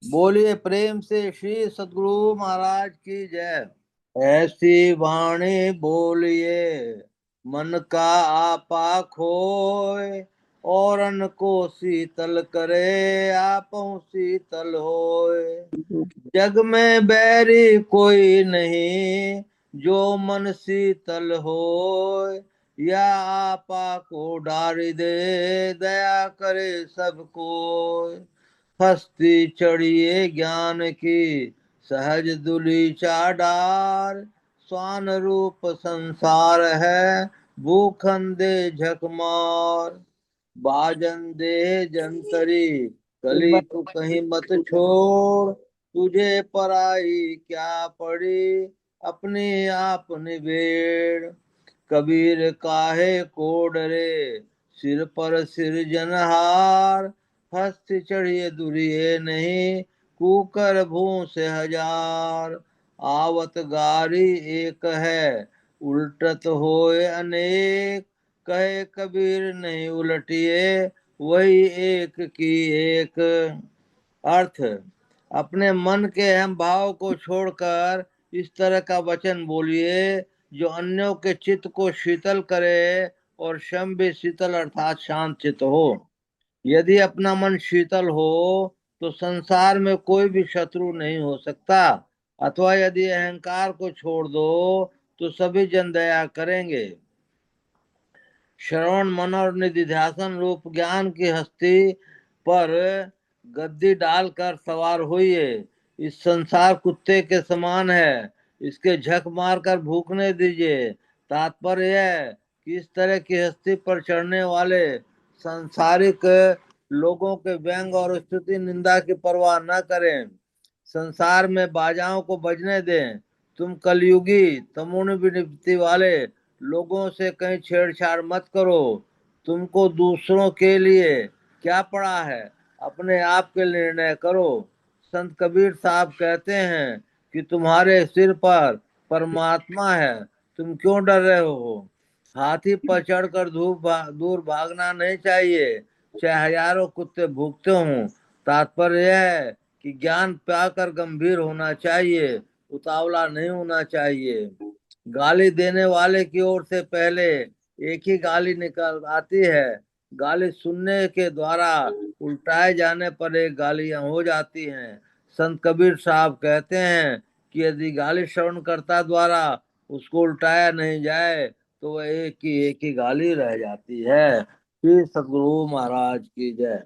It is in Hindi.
बोलिए प्रेम से श्री सद्गुरु महाराज की जय। ऐसी वाणी बोलिए मन का आपा खोए, औरन को शीतल करे आपहु शीतल होए। जग में बैरी कोई नहीं जो मन शीतल होए, या आपा को डारी दे दया करे सबको। हस्ती चढ़िए ज्ञान की सहज दुली चाडार, स्वान रूप संसार है भूखन दे झक मार। बाजन दे जंतरी कली तू कहीं मत छोड़, तुझे पराई क्या पड़ी अपने आप निबेड़। कबीर काहे को डरे सिर पर सिरजनहार, हस्त चढ़िए दुरिये नहीं कुकर भूं से हजार। आवत गारी एक है उल्टत होए अनेक, कहे कबीर नहीं उलटिए वही एक की एक। अर्थ, अपने मन के अहम भाव को छोड़कर इस तरह का वचन बोलिए जो अन्यों के चित्त को शीतल करे और स्वयं भी शीतल अर्थात शांत चित्त हो। यदि अपना मन शीतल हो तो संसार में कोई भी शत्रु नहीं हो सकता, अथवा यदि अहंकार को छोड़ दो तो सभी जन दया करेंगे। श्रवण मन और निधिध्यासन रूप ज्ञान की हस्ती पर गद्दी डालकर सवार होइए। इस संसार कुत्ते के समान है, इसके झक मारकर भूखने दीजिए। तात्पर्य है कि इस तरह की हस्ती पर चढ़ने वाले सांसारिक लोगों के व्यंग और स्तुति निंदा की परवाह न करें। संसार में बाजाओं को बजने दें। तुम कलयुगी तमोनि विनिवृत्ति वाले लोगों से कहीं छेड़छाड़ मत करो। तुमको दूसरों के लिए क्या पड़ा है, अपने आप के निर्णय करो। संत कबीर साहब कहते हैं कि तुम्हारे सिर पर परमात्मा है, तुम क्यों डर रहे हो। हाथी पर चढ़कर दूर भागना नहीं चाहिए, चाहे हजारों कुत्ते भूखते हों। तात्पर्य है कि ज्ञान पाकर गंभीर होना चाहिए, उतावला नहीं होना चाहिए। गाली देने वाले की ओर से पहले एक ही गाली निकल आती है, गाली सुनने के द्वारा उल्टाए जाने पर एक गालियां हो जाती हैं। संत कबीर साहब कहते हैं कि यदि गाली श्रवणकर्ता द्वारा उसको उल्टाया नहीं जाए तो वह एक ही गाली रह जाती है। श्री सद्गुरु महाराज की जय।